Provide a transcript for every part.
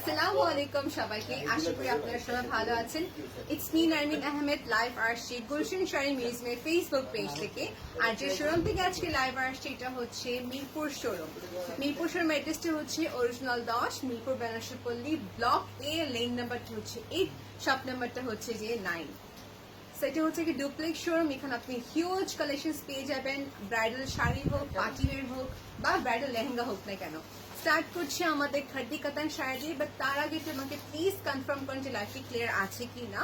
আসসালামু আলাইকুম সবাইকে, আশা করি আপনারা সবাই ভালো আছেন। ইটস মি নারমিন আহমেদ, লাইভ আসছি গুলশান শাড়ি মিউজিয়ামের ফেসবুক পেজ থেকে। আর যে শোরুম থেকে আজকে লাইভ আসছে এটা হচ্ছে মিরপুর শোরুম। মিরপুর শোরুম অ্যাড্রেসটা হচ্ছে original 10 Mirpur Benarasipalli block A, lane নাম্বারটা হচ্ছে 8, শপ নাম্বারটা হচ্ছে যে 9। সেটা হচ্ছে কি ডুপ্লেক্স শোরুম। এখানে আপনি হিউজ কালেকশন পেয়ে যাবেন, ব্রাইডাল শাড়ি হোক, পার্টি ওয়্যার হোক বা ব্রাইডাল লেহেঙ্গা হোক না কেন। স্টার্ট করছি আমাদের খাড্ডি কাতান শাড়ি দিয়ে, বাট তার আগে আমাকে প্লিজ কনফার্ম করেন যে লাইভটি ক্লিয়ার আছে কি না।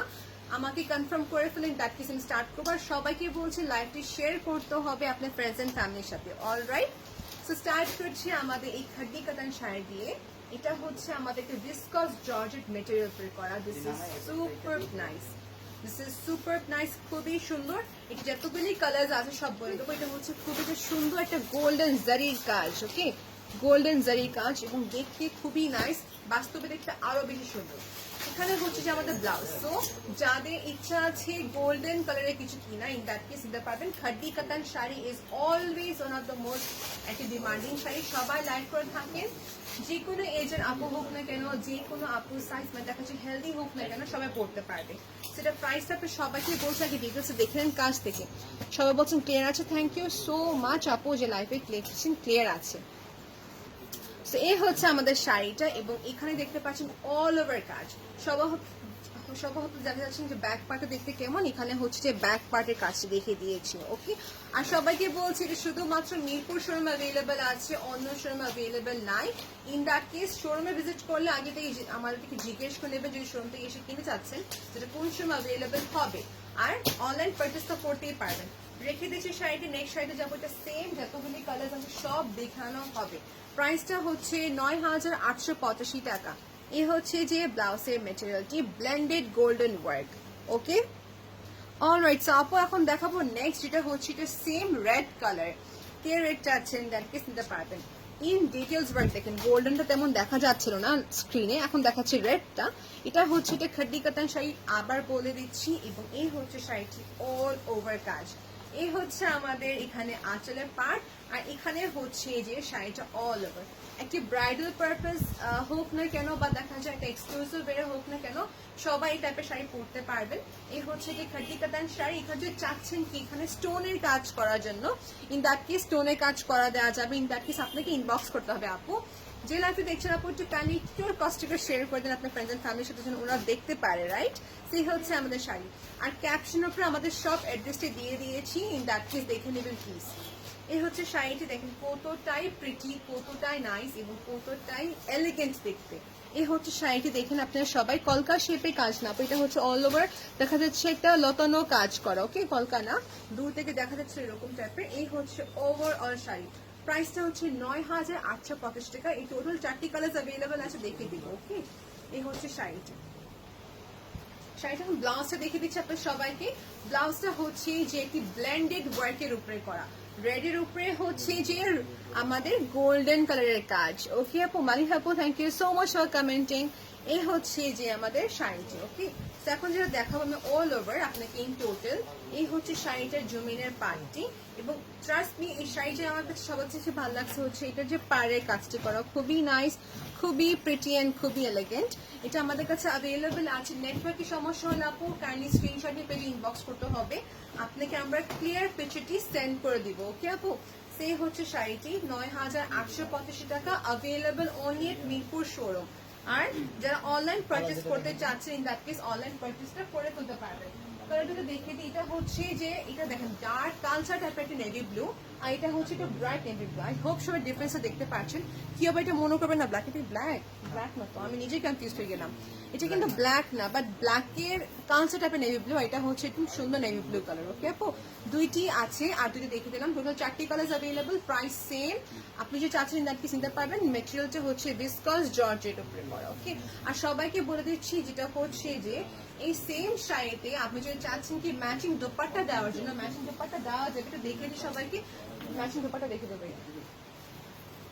আমাকে কনফার্ম করে ফেলেন, দ্যাট কিস আমি স্টার্ট করবো। আর সবাইকে বলছি লাইভটি শেয়ার করতে হবে আপনার ফ্রেন্ডস এন্ড ফ্যামিলির সাথে। অলরাইট, সো স্টার্ট করছি আমাদের এই খাড্ডি কাতান শাড়ি দিয়ে। এটা হচ্ছে আমাদের ভিসকস জর্জেট মেটেরিয়াল পরে করা। This is super nice, this is super nice, খুবই সুন্দর। এটা যতগুলি কালার আছে সব বলে দেবো। এটা হচ্ছে খুবই সুন্দর একটা গোল্ডেন জারির কাজ, ওকে, গোল্ডেন জারির কাজ, এবং দেখতে খুবই নাইস, বাস্তবে দেখতে আরো বেশি সুন্দর। এখানে হচ্ছে যে আমাদের ব্লাউজ। সো যাদের ইচ্ছা আছে গোল্ডেন কালারের কিছু কিনা, ইন দ্যাট কেস দিতে পারবেন। খাড্ডি কাতান sari is always one of the most একটি ডিমান্ডিং শাড়ি। সবাই লাইক করে থাকেন, যে কোনো এজের আপু হোক না কেন, যে কোনো আপুর সাইজ মানে দেখা যাচ্ছে হেলদি হোক না কেন, সবাই পড়তে পারবে। সেটা প্রাইসটা আপনি সবাইকে বলছে আগে ডিটেলসে দেখে নেন কাজ থেকে। সবাই বলছেন ক্লিয়ার আছে, থ্যাংক ইউ সো মাচ আপু যে লাইফে লিখেছেন ক্লিয়ার আছে। তো এই হচ্ছে আমাদের শাড়িটা, এবং এখানে দেখতে পাচ্ছেন অল ওভার কাজ। সবাই হয়তো দেখা যাচ্ছেন যে ব্যাক পার্টে দেখতে কেমন, এখানে হচ্ছে যে ব্যাক পার্টের কাজটা দেখে দিয়েছি, ওকে। আর সবাইকে বলছি যে শুধুমাত্র মিরপুর শোরুম অ্যাভেলেবেল আছে, অন্য শোরুম অ্যাভেলেবেল নাই। ইন দ্যাট কেস শোরুমে ভিজিট করলে আগে থেকে আমাদেরকে জিজ্ঞেস করে নেবেন যদি শোরুম থেকে এসে কিনে চাচ্ছেন যেটা কোন শোরুম অ্যাভেলেবেল হবে। আর অনলাইন পারচেস তো করতেই পারবেন। রেখে দিয়েছি শাড়িটি, নেক্সট শাড়িতে যাবো। এটা সেম যতগুলি কালার আছে সব দেখানো হবে। প্রাইসটা হচ্ছে ৯,৮৮৫ টাকা। এই হচ্ছে যে ব্লাউজের মেটেরিয়ালটি, ব্লেন্ডেড গোল্ডেন ওয়ার্ক, ওকে। অলরাইট, সো আপু এখন দেখাবো নেক্সট, যেটা হচ্ছে এটা সেম রেড কালার। কে রেডটা আছেন দ্যাট কেস নিতে পারবেন। ইন ডিটেলস ওয়ার্ক দেখেন, গোল্ডেনটা তেমন দেখা যাচ্ছিল না স্ক্রিনে, এখন দেখাচ্ছি রেডটা। এটা হচ্ছে এটা খাড্ডি কাতান শাড়ি, আবার বলে দিচ্ছি। এবং এই হচ্ছে শাড়িটি অল ওভার কাজ। এই হচ্ছে আমাদের এখানে আঁচলের পার্ট, আর এখানে হচ্ছে যে শাড়িটা অল ওভার। একটি ব্রাইডাল পারপাস হোক না কেন, বা দেখা যায় একটা এক্সক্লুসিভ বেড়ে হোক না কেন, সবাই এই টাইপের শাড়ি পরতে পারবেন। এই হচ্ছে যে খাড্ডি কাতান শাড়ি। এখানে যদি চাচ্ছেন কি এখানে স্টোনের কাজ করার জন্য, ইন দ্যাট কেস স্টোনের কাজ করা দেওয়া যাবে। ইন দ্যাট কেস আপনাকে ইনবক্স করতে হবে আপু। যে লাইফে দেখছেন আপু একটু কাইন্ডলি একটু কস্টটা শেয়ার করে দেন আপনার ফ্রেন্ডস এন্ড ফ্যামিলির সাথে যেন ওরা দেখতে পারে, রাইট। সেই হচ্ছে আমাদের শাড়ি। আর ক্যাপশনের উপরে আমাদের সব অ্যাড্রেসটি দিয়ে দিয়েছি, ইন দ্যাট কেস দেখে নেবেন প্লিজ। এই হচ্ছে শাড়িটি, দেখেন কতটাই প্রিটি, কতটাই নাইস এবং কতটাই এলিগেন্ট দেখতে। এই হচ্ছে শাড়িটি, দেখেন আপনারা সবাই কলকা শেপে কাজ না, এটা হচ্ছে অল ওভার দেখা যাচ্ছে একটা লতানো কাজ করা, ওকে, কলকা না, দূর থেকে দেখা যাচ্ছে এরকম টাইপের। এই হচ্ছে ওভারঅল শাড়ি। প্রাইসটা হচ্ছে ৯,৮৮৫ টাকা। এই টোটাল 4টি কালার অ্যাভেলেবেল আছে, দেখে দিব, ওকে। এই হচ্ছে শাড়িটা। শাড়িটা এখন ব্লাউজটা দেখে দিচ্ছি আপনার সবাইকে। ব্লাউজটা হচ্ছে যে একটি ব্লেন্ডেড ওয়ার্কের উপরে করা, রেডের উপরে হচ্ছে যে আমাদের গোল্ডেন কালারের কাজ, ওকে আপু। মালিক আপু, thank you so much for commenting. এই হচ্ছে যে আমাদের শাড়িটি, ওকে। এখন যেটা দেখাবো আমি অল ওভার আপনাকে ইন টোটাল। এই হচ্ছে শাড়িটার জমিনের পার্টটি, এবং ট্রাস্ট মি এই শাড়িটা আমার কাছে সবার কাছে ভালো লাগছে হচ্ছে এটা যে পাড়ের কাজটি করা, খুবই নাইস, খুবই প্রিটি অ্যান্ড খুবই এলিগেন্ট। এটা আমাদের কাছে অ্যাভেলেবেল আছে। নেটওয়ার্কের সমস্যা হলে আপু কাইন্ডলি স্ক্রিনশট নিয়ে পেলে ইনবক্স করতে হবে, আপনাকে আমরা ক্লিয়ার পিকচারটি সেন্ড করে দিব, ওকে আপু। সেই হচ্ছে শাড়িটি ৯,৮৮৫ টাকা, অ্যাভেলেবেল অনলি এট মিরপুর শোরুম। আর যারা অনলাইন পারচেস করতে চাচ্ছেন, ইন দ্যাট কেস অনলাইন পারচেসটা করে তুলতে পারবেন। কালারটা দেখে দিই, এটা হচ্ছে যে এটা দেখেন ডার্ক কালচার টাইপের একটা নেভি ব্লু, আর এটা হচ্ছে একটা bright navy blue. I hope সবাই ডিফারেন্সটা দেখতে পাচ্ছেন। কি হবে এটা মনে করবেন না ব্ল্যাক, এটা ব্ল্যাক, ব্ল্যাক না তো, আমি নিজেই কনফিউজ হয়ে গেলাম। এটা কিন্তু ব্ল্যাক না, বাট ব্ল্যাকের কালচার টাইপের নেভি ব্লু, এটা হচ্ছে একটু সুন্দর নেভি ব্লু কালার, ওকে আপু। দুইটি আছে, আর দুইটি দেখে দিলাম। টোটাল 4টি কালার অ্যাভেলেবল, প্রাইস সেম। আপনি যে চাচ্ছেন ইন দ্যাট কেস নিতে পারবেন। মেটেরিয়ালটা হচ্ছে ভিসকস জর্জেট উপরে করা, ওকে। আর সবাইকে বলে দিচ্ছি যেটা হচ্ছে যে এই সেম শাড়িতে আপনি যদি চাচ্ছেন কি ম্যাচিং দোপাট্টা দেওয়ার জন্য, ম্যাচিং দোপাট্টা দেওয়া যাবে। এটা দেখে দিই সবাইকে, ম্যাচিং দোপাট্টা দেখে দেবে,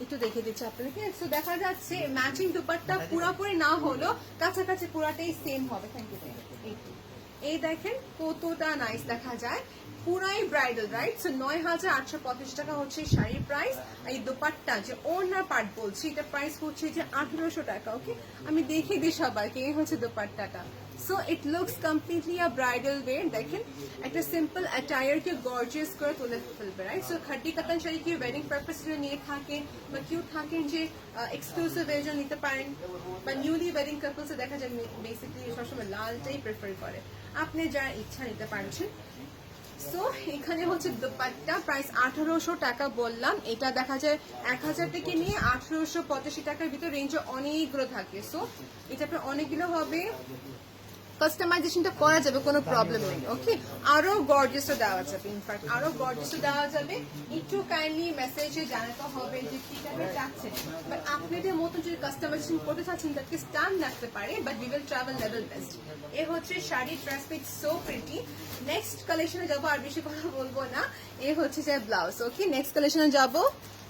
একটু দেখে দিচ্ছি আপনাদেরকে। তো দেখা যাচ্ছে ম্যাচিং দোপাট্টা পুরোপুরি না হলেও কাছাকাছি পুরাটাই সেম হবে। Thank you. এই দেখেন কতটা নাইস দেখা যায়। পুরাই ব্রাইডাল, রাইট? সো 9,885 টাকা হচ্ছে শাড়ির প্রাইস। আর এই দোপাট্টা যে ওড়না পার্ট বলছি, এটা প্রাইস হচ্ছে যে 1800 টাকা। ওকে, আমি দেখিয়ে দিই সবাইকে, এই হচ্ছে দোপাট্টাটা। So it looks completely a bridal wear. দেখেন একটা সিম্পল অ্যাটায়ারকে গর্জিয়াস করে তুলে ফেলবে, রাইট? সো খাটি কাতান শাড়ি কি ওয়েডিং পারপাস নিয়ে থাকেন বা কেউ থাকেন যে এক্সক্লুসিভ ওয়েজন নিতে পারেন, বা নিউলি ওয়েডিং কাপলসে দেখা যায় বেসিক্যালি সবসময় লালটাই প্রেফার করে, আপনি যার ইচ্ছা নিতে পারছেন। সো এখানে হচ্ছে দোপাট্টা প্রাইস 1800 টাকা বললাম। এটা দেখা যায় 1000 থেকে নিয়ে 1885 টাকার ভিতর রেঞ্জে অনেকগুলো থাকে। সো এটা আপনার অনেকগুলো হবে, কাস্টমাইজেশনটা করা যাবে, কোনো প্রবলেম নেই। ওকে, আরো গর্জিয়াসও দেওয়া যাবে, ইনফ্যাক্ট আরো গর্জিয়াসও দেওয়া যাবে। একটু কাইন্ডলি মেসেজে জানাতে হবে যে কি টাইপের চাচ্ছেন, বাট আপনাদের মতো যদি কাস্টমাইজেশন করতে চাচ্ছেন তাকে স্টান লাগতে পারে, but we will travel level best. এ হচ্ছে শাড়ি ট্রান্সপিট, সো প্রিটি। নেক্সট কালেকশনে যাবো, আর বেশি কথা বলবো না। এ হচ্ছে যে ব্লাউজ। ওকে, নেক্সট কালেকশনে যাবো।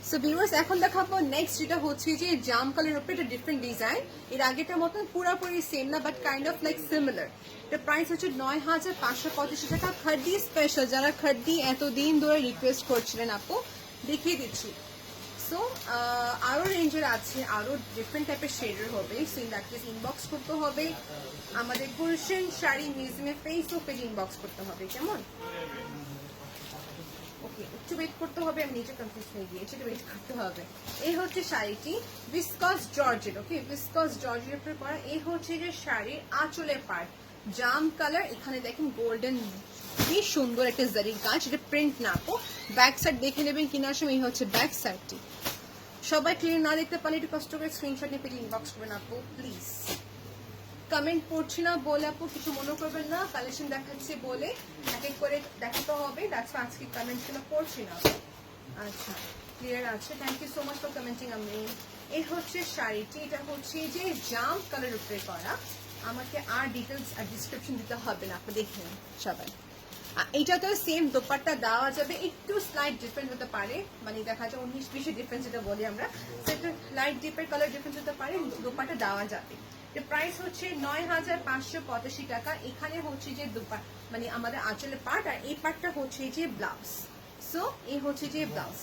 সো ভিউয়ার্স, এখন দেখাবো নেক্সট, যেটা হচ্ছে যে জাম কালার উপরে একটা ডিফারেন্ট ডিজাইন। এর আগেটার মতন পুরোপুরি সেম না, but kind of like similar. এটা প্রাইস হচ্ছে 9,585 টাকা। খাড্ডি স্পেশাল, যারা খাড্ডি এতদিন ধরে রিকোয়েস্ট করছিলেন আপু, দেখিয়ে দিচ্ছি। সো আরো রেঞ্জের আছে, আরো ডিফারেন্ট টাইপের শেডের হবে। So in that case inbox করতে হবে আমাদের গুলশান শাড়ি মিউজিয়ামের ফেসবুক পেজে, ইনবক্স করতে হবে, কেমন? ওকে, একটু ওয়েট করতে হবে, আমি নিজে কনফিউজ হয়ে গিয়েছি, একটু ওয়েট করতে হবে। এই হচ্ছে শাড়িটি, ভিসকস জর্জেট। ওকে, ভিসকস জর্জের উপরে করা। এই হচ্ছে যে শাড়ির আঁচলের পার্ট, জাম কালার। এখানে দেখেন গোল্ডেন, কি সুন্দর একটা জারির কাজ, এটা প্রিন্ট না আপু। ব্যাক সাইড দেখে নেবেন কিনার সময়। এই হচ্ছে ব্যাক সাইডটি। সবাই ক্লিয়ার না দেখতে পারলে একটু কষ্ট করে স্ক্রিনশট নিয়ে পেজে ইনবক্স করবেন আপু, প্লিজ। কমেন্ট পড়ছি না বলে আপু কিছু মনে করবেন না, কালেকশন দেখাচ্ছি বলে এক এক করে দেখাতে হবে, দ্যাটস আজকে কমেন্টগুলো পড়ছি না। আচ্ছা, ক্লিয়ার আছে, thank you so much for commenting. আমি এই হচ্ছে শাড়িটি, এটা হচ্ছে যে জাম কালার উপরে করা। আমাকে আর ডিটেলস আর ডিসক্রিপশন দিতে হবে না, আপনি দেখে নিন সবাই। এইটাতে সেম দোপাট্টা দেওয়া যাবে, একটু স্লাইট ডিফারেন্ট হতে পারে, মানে দেখা যায় 19-20 ডিফারেন্স যেটা বলি আমরা, সেটা লাইট ডিপের কালার ডিফারেন্স হতে পারে, দোপাট্টা দেওয়া যাবে। এর প্রাইস হচ্ছে 9,585 টাকা। এখানে হচ্ছে যে মানে আমাদের আঁচলের পার্ট, আর এই পার্টটা হচ্ছে যে ব্লাউজ। সো এই হচ্ছে যে ব্লাউজ,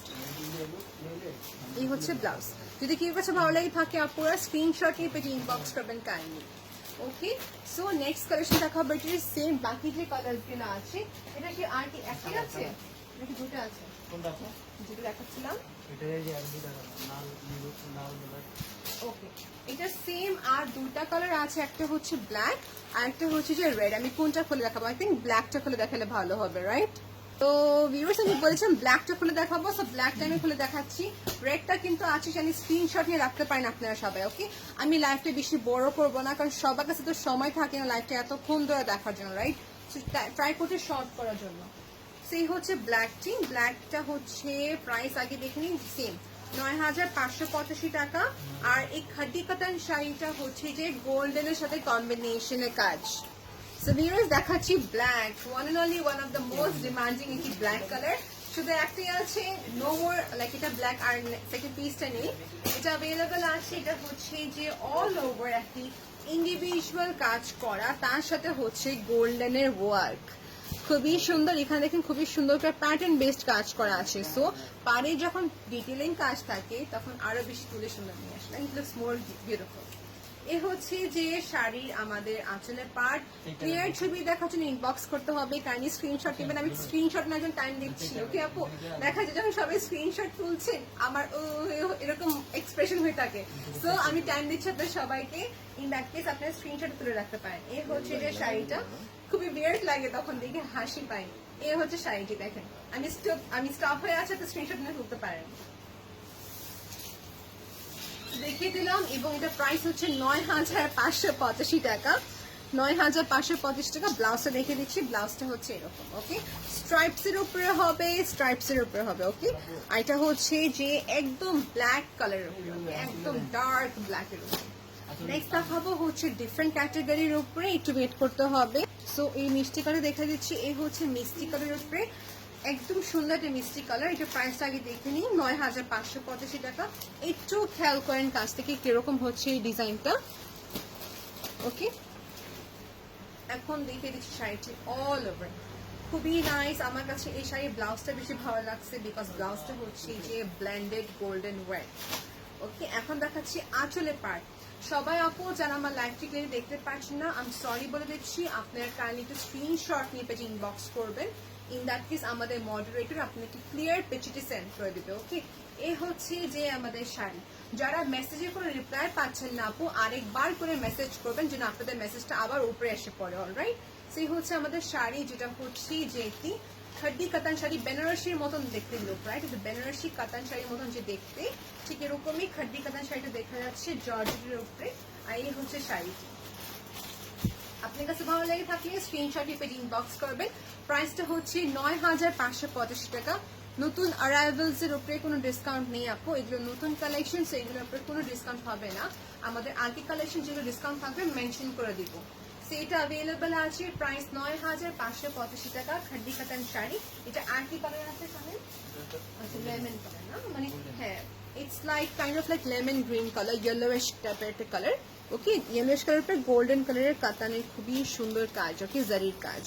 এই হচ্ছে ব্লাউজ। যদি কেউ কাছে ভালো লাগে থাকে আপনারা স্ক্রিনশট নিয়ে পেজে ইনবক্স করবেন কাইন্ডলি। ওকে, সো নেক্সট কালেকশন দেখাবো, এটা সেম বাকি যে কালারগুলো আছে। এটা কি আর কি একই আছে নাকি দুটো আছে? যেটা দেখাচ্ছিলাম ওকে, এটা সেম আর দুটা কালার আছে, একটা হচ্ছে ব্ল্যাক আর একটা হচ্ছে যে রেড। আমি কোনটা খুলে দেখাবো? আই থিঙ্ক ব্ল্যাকটা খুলে দেখালে ভালো হবে, রাইট? তো ভিউয়ার্স, আমি বলেছিলাম ব্ল্যাকটা খুলে দেখাবো, সো ব্ল্যাকটা আমি খুলে দেখাচ্ছি। রেডটা কিন্তু আছে, আমি স্ক্রিনশট নিয়ে রাখতে পারেন আপনারা সবাই। ওকে, আমি লাইভটা বেশি বড় করবো না, কারণ সবার কাছে তো সময় থাকে না লাইভটা এতক্ষণ ধরে দেখার জন্য, রাইট? ট্রাই করতে শর্ট করার জন্য। সেই হচ্ছে ব্ল্যাকটি, ব্ল্যাকটা হচ্ছে প্রাইস আগে দেখে নিন, সেম 9,585 টাকা। আর এই খাড্ডি কাতান শাড়িটা হচ্ছে যে গোল্ডেনের সাথে কম্বিনেশনের কাজ। সো ভিউয়ার্স, দেখাচ্ছি black, one and only one of the most demanding একটি ব্ল্যাক কালার। শুধু একটাই আছে, নো মোর, লাইক এটা ব্ল্যাক আর সেকেন্ড পিসটা নেই, এটা অ্যাভেলেবেল আছে। এটা হচ্ছে যে অল ওভার একটি ইন্ডিভিজুয়াল কাজ করা, তার সাথে হচ্ছে গোল্ডেনের ওয়ার্ক, খুবই সুন্দর। এখানে দেখেন খুবই সুন্দর করে প্যাটার্ন বেসড কাজ করা আছে। সো পারে যখন ডিটেলিং কাজ থাকে তখন আরো বেশি তুলে সুন্দর নিয়ে আসে, ইট লুকস মোর বিউটিফুল। এ হচ্ছে যে শাড়ির আমাদের আঁচলের পার্ট। ক্লিয়ার ছবি দেখার জন্য ইনবক্স করতে হবে, কাইন্ডলি স্ক্রিনশট নেবেন। আমি স্ক্রিনশট নেওয়ার জন্য টাইম দিচ্ছি, ওকে আপু? দেখা যায় যখন সবাই স্ক্রিনশট তুলছেন আমার এরকম এক্সপ্রেশন হয়ে থাকে, সো আমি টাইম দিচ্ছি আপনার সবাইকে। ইন দ্যাট কেস আপনার স্ক্রিনশট তুলে রাখতে পারেন। এ হচ্ছে যে শাড়িটা, খুবই বিয়ার্ড লাগে তখন দেখে হাসি পাই। এ হচ্ছে শাড়িটি, দেখেন আমি স্টপ হয়ে আছে, তো স্ক্রিনশট নিয়ে তুলতে পারেন, দেখিয়ে দিলাম। এবং এটা প্রাইস হচ্ছে 9,585 টাকা, 9,585 টাকা। ব্লাউজটা দেখে দিচ্ছি, ব্লাউজটা হচ্ছে এরকম, ওকে? স্ট্রাইপসের উপরে হবে, স্ট্রাইপসের উপরে হবে, ওকে? আর এটা হচ্ছে যে একদম ব্ল্যাক কালারের উপরে, একদম ডার্ক ব্ল্যাকের উপরে। নেক্সট দেখাবো হচ্ছে ডিফারেন্ট ক্যাটাগরির উপরে, একটু ওয়েট করতে হবে। সো এই মিষ্টি কালার দেখা দিচ্ছি, এই হচ্ছে মিষ্টি কালারের উপরে, একদম সুন্দর একটা মিষ্টি কালার। এটা প্রাইসটা আগে দেখে নিই, 9,585 টাকা। একটু খেয়াল করেন কাছ থেকে কিরকম হচ্ছে এই ডিজাইনটা, ওকে? এখন দেখে দিচ্ছি শাড়িটি অল ওভার, খুবই নাইস। আমার কাছে এই শাড়ির ব্লাউজটা বেশি ভালো লাগছে, বিকজ ব্লাউজটা হচ্ছে যে ব্লেন্ডেড গোল্ডেন ওয়ার। ওকে, এখন দেখাচ্ছি আঁচলের পার্ট। সবাই আপু যারা আমার লাইভটি ক্লিয়ারলি দেখতে পাচ্ছেন না, আমি সরি বলে দিচ্ছি, আপনার কাইন্ডলি একটু স্ক্রিনশট নিয়ে পেজে ইনবক্স করবেন। ইন দ্যাট কেস আমাদের মডারেটর আপনাকে ক্লিয়ার পেজটি সেন্ড করে দেবে। ওকে, এই হচ্ছে যে আমাদের শাড়ি। যারা মেসেজে কোনো রিপ্লাই পাচ্ছেন না আপু, আরেকবার করে মেসেজ করবেন যেন আপনাদের মেসেজটা আবার উপরে এসে পড়ে। অলরাইট, সেই হচ্ছে আমাদের শাড়ি, যেটা হচ্ছে যে একটি খাড্ডি কাতান শাড়ি, বেনারসির মতন দেখতে লুক, রাইট? বেনারসি কাতান শাড়ির মতন যে দেখতে, ঠিক এরকমই খাড্ডি কাতান শাড়িটা দেখা যাচ্ছে জর্জেটের উপরে। আর এই হচ্ছে শাড়িটি। আপনার কাছে ভালো লেগে থাকলে স্ক্রিনশট পেজ ইনবক্স করবেন। প্রাইসটা হচ্ছে ৯,৫৮৫ টাকা। নতুন অ্যারাইভেলস এর উপরে কোনো ডিসকাউন্ট নেই আপু, এগুলো নতুন কালেকশন, এগুলোর উপরে কোনো ডিসকাউন্ট হবে না। আমাদের আগে কালেকশন যেগুলো ডিসকাউন্ট থাকবে মেনশন করে দিব। সেটা অ্যাভেলেবেল আছে, প্রাইস ৯,৫৮৫ টাকা। খাড্ডি কাতান শাড়ি, এটা আর কি কালার আছে কালার? আচ্ছা, লেমন কালার না, মানে হ্যাঁ, it's like kind of like lemon green colour, yellowish টাইপের একটা কালার। ওকে, ইয়েলোইশ কালার পর গোল্ডেন কালারের কাতানের খুবই সুন্দর কাজ, ওকে, জারির কাজ।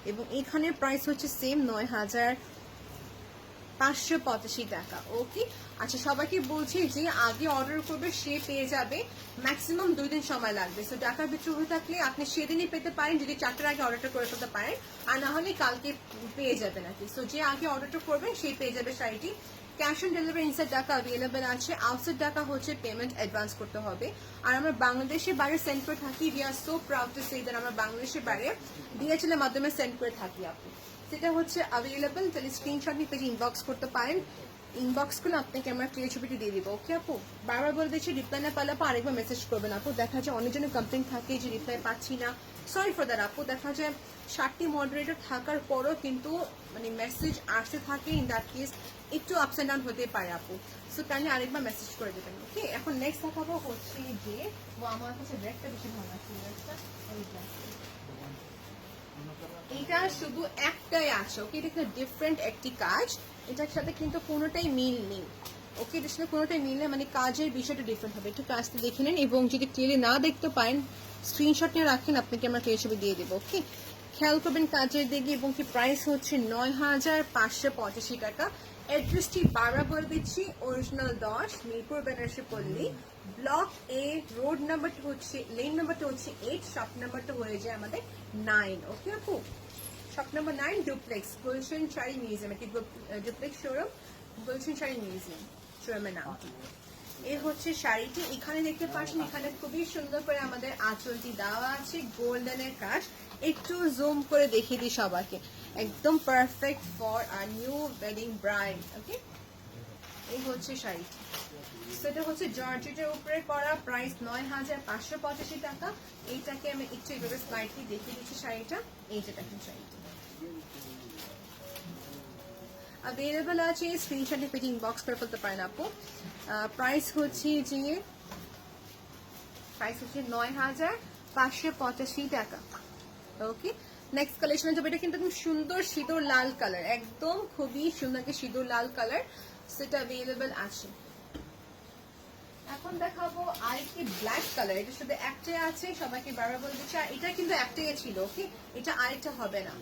এবং এখানে প্রাইস হচ্ছে সেম ৯,৫৮৫ টাকা। ওকে, আচ্ছা, সবাইকে বলছি যে আগে অর্ডার করবে সে পেয়ে যাবে, ম্যাক্সিমাম 2 দিন সময় লাগবে। সো ঢাকার ভিতরে হয়ে থাকলে আপনি সেদিনই পেতে পারেন যদি 4টার আগে অর্ডারটা করে ফেলতে পারেন, আর না হলে কালকে পেয়ে যাবেন আর কি। সো যে আগে অর্ডারটা করবেন সেই পেয়ে যাবে শাড়িটি। Cash on delivery inside Dhaka available আছে, আউটসাইড ঢাকা হচ্ছে পেমেন্ট অ্যাডভান্স করতে হবে। আর আমরা বাংলাদেশের বাইরে সেন্ড করে থাকি, we are so proud to say that আমরা বাংলাদেশের বাইরে DHL এর মাধ্যমে সেন্ড করে থাকি আপনি। সেটা হচ্ছে অ্যাভেলেবেল, তাহলে স্ক্রিনশট নিয়ে পেজে ইনবক্স করতে পারেন। ইনবক্স করলে আপনাকে আমরা ক্লিয়ার ছবিটি দিয়ে দিব। ওকে আপু, বারবার বলে দিচ্ছি রিপ্লাই না পারলে আপু আরেকবার মেসেজ করবেন আপু। দেখা যায় অনেকজনের কমপ্লেন থাকে যে রিপ্লাই পাচ্ছি না, সরি ফর দ্যাট আপু। দেখা যায় 60টি মডারেটর থাকার পরও কিন্তু মানে মেসেজ আসতে থাকে, ইন দ্যাট কেস একটু আপস অ্যান্ড ডাউন হতে পারে আপু। সো কাইন্ডলি আরেকবার মেসেজ করে দেবেন। ওকে, এখন নেক্সট দেখাবো হচ্ছে যে আমার কাছে ব্যাগটা বেশি ভালো লাগছে, এটা শুধু একটাই আছে। ওকে, এটা একটা ডিফারেন্ট একটি কাজ, এটার সাথে কিন্তু কোনোটাই মিল নেই। ওকে, এটার সাথে কোনোটাই মিল নেই, মানে কাজের বিষয়টা ডিফারেন্ট হবে। একটু কাজটা দেখে নেন, এবং যদি ক্লিয়ারলি না দেখতে পারেন স্ক্রিনশট নিয়ে রাখেন, আপনাকে আমরা ক্লিয়ার ছবি দিয়ে দেবো। ওকে, খেয়াল করবেন কাজের দিকে। এবং কি প্রাইস হচ্ছে ৯,৫৮৫ টাকা। অ্যাড্রেসটি বারবার বলে দিচ্ছি, অরিজিনাল 10 মিরপুর বেনারসি পল্লী, ব্লক এ, রোড নাম্বারটা হচ্ছে, লেন নাম্বারটা হচ্ছে 8, শপ নাম্বারটা হয়ে যায় আমাদের 9। ওকে আপু, shop number 9, duplex Gulshan Sari museum, একটি duplex showroom, Gulshan Sari museum শোরুমের নাম। এই হচ্ছে শাড়িটি, এখানে দেখতে পাচ্ছেন, এখানে খুবই সুন্দর করে আমাদের আঁচলটি দেওয়া আছে, গোল্ডেনের কাজ। একটু জুম করে দেখিয়ে দিই সবাইকে, একদম perfect for our new wedding bride. Okay, এই হচ্ছে শাড়িটি, সেটা হচ্ছে জর্জেটের উপরে করা, প্রাইস ৯,৫৮৫ টাকা। এইটাকে আমি একটু এইভাবে স্লাইডলি দেখিয়ে দিচ্ছি শাড়িটা। এই যে দেখেন শাড়িটা অ্যাভেলেবেল আছে, স্ক্রিনশটে পেজে ইনবক্স করে ফেলতে পারেন আপু। প্রাইস হচ্ছে ৯,৫৮৫ টাকা। ওকে, নেক্সট কালেকশনে যাবে, এটা কিন্তু একদম সুন্দর সিঁদুর লাল কালার, একদম খুবই সুন্দর সিঁদুর লাল কালার, সেটা অ্যাভেলেবেল আছে। এখন দেখাবো আরেকটি ব্ল্যাক কালার, এটা শুধু একটাই আছে, সবাইকে বারবার বলে দিচ্ছি। আর এটা কিন্তু একটাই ছিল, ওকে, এটা আরেকটা হবে না,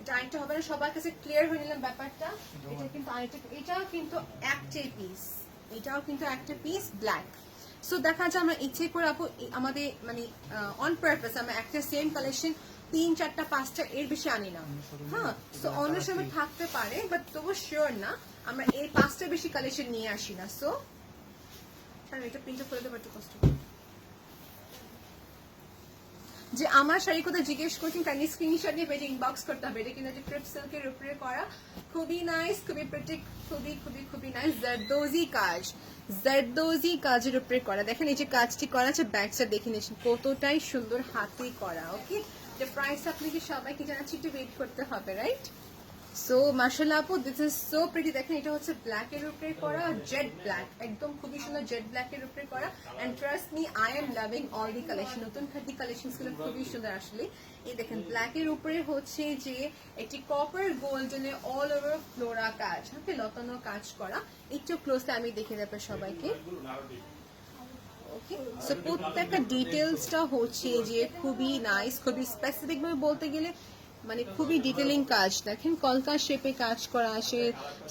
এটা আরেকটা হবে না, সবার কাছে ক্লিয়ার হয়ে নিলাম ব্যাপারটা। এটা কিন্তু আরেকটা, এটাও কিন্তু একটাই পিস, এটাও কিন্তু একটা পিস ব্ল্যাক। সো দেখা যায় আমরা ইচ্ছে করে আপু আমাদের মানে অন পারপাস আমরা একটা সেম কালেকশন 3, 4, 5টা এর বেশি আনি না। হ্যাঁ, তো অন্য সময় থাকতে পারে, বাট তবু শিওর না আমরা এই 5টা বেশি কালেকশন নিয়ে আসি না। সো এটা প্রিন্টটা করে দেবো একটু কষ্ট করে। যে আমার শাড়ি কোথায় জিজ্ঞেস করছেন, কাইন্ডলি স্ক্রিনশট নিয়ে পেজে ইনবক্স করতে হবে। এটা কিন্তু ক্রেপ সিল্কের উপরে করা, খুবই নাইস, খুবই প্রিটি, খুবই খুবই খুবই নাইস, জারদোজি কাজ, জারদোজি কাজের উপরে করা। দেখেন এই যে কাজটি করা আছে, ব্যাগটা দেখে নিয়েছেন কতটাই সুন্দর হাতে করা। ওকে, যে প্রাইস আপনাকে সবাইকে জানাচ্ছি, একটু ওয়েট করতে হবে, রাইট? সো মাশাআল্লাহ আপু, দিস ইজ সো প্রিটি। দেখেন এটা হচ্ছে ব্ল্যাক এর উপরে করা, জেড ব্ল্যাক, একদম খুবই সুন্দর জেড ব্ল্যাক এর উপরে করা। And trust me, I am loving all the collection, নতুন খাদ্য কালেকশন গুলো খুবই সুন্দর আসলে। এই দেখেন ব্ল্যাক এর উপরে হচ্ছে যে একটি কপার গোল্ডেনে অল ওভার ফ্লোরা কাজ, ওকে, লতানো কাজ করা। একটু ক্লোজলি আমি দেখে দেবো সবাইকে। ওকে, সো প্রত্যেকটা ডিটেলসটা হচ্ছে যে খুবই নাইস, খুবই স্পেসিফিক ভাবে বলতে গেলে মানে খুবই ডিটেলিং কাজ, দেখেন কলকা শেপে কাজ করা আছে,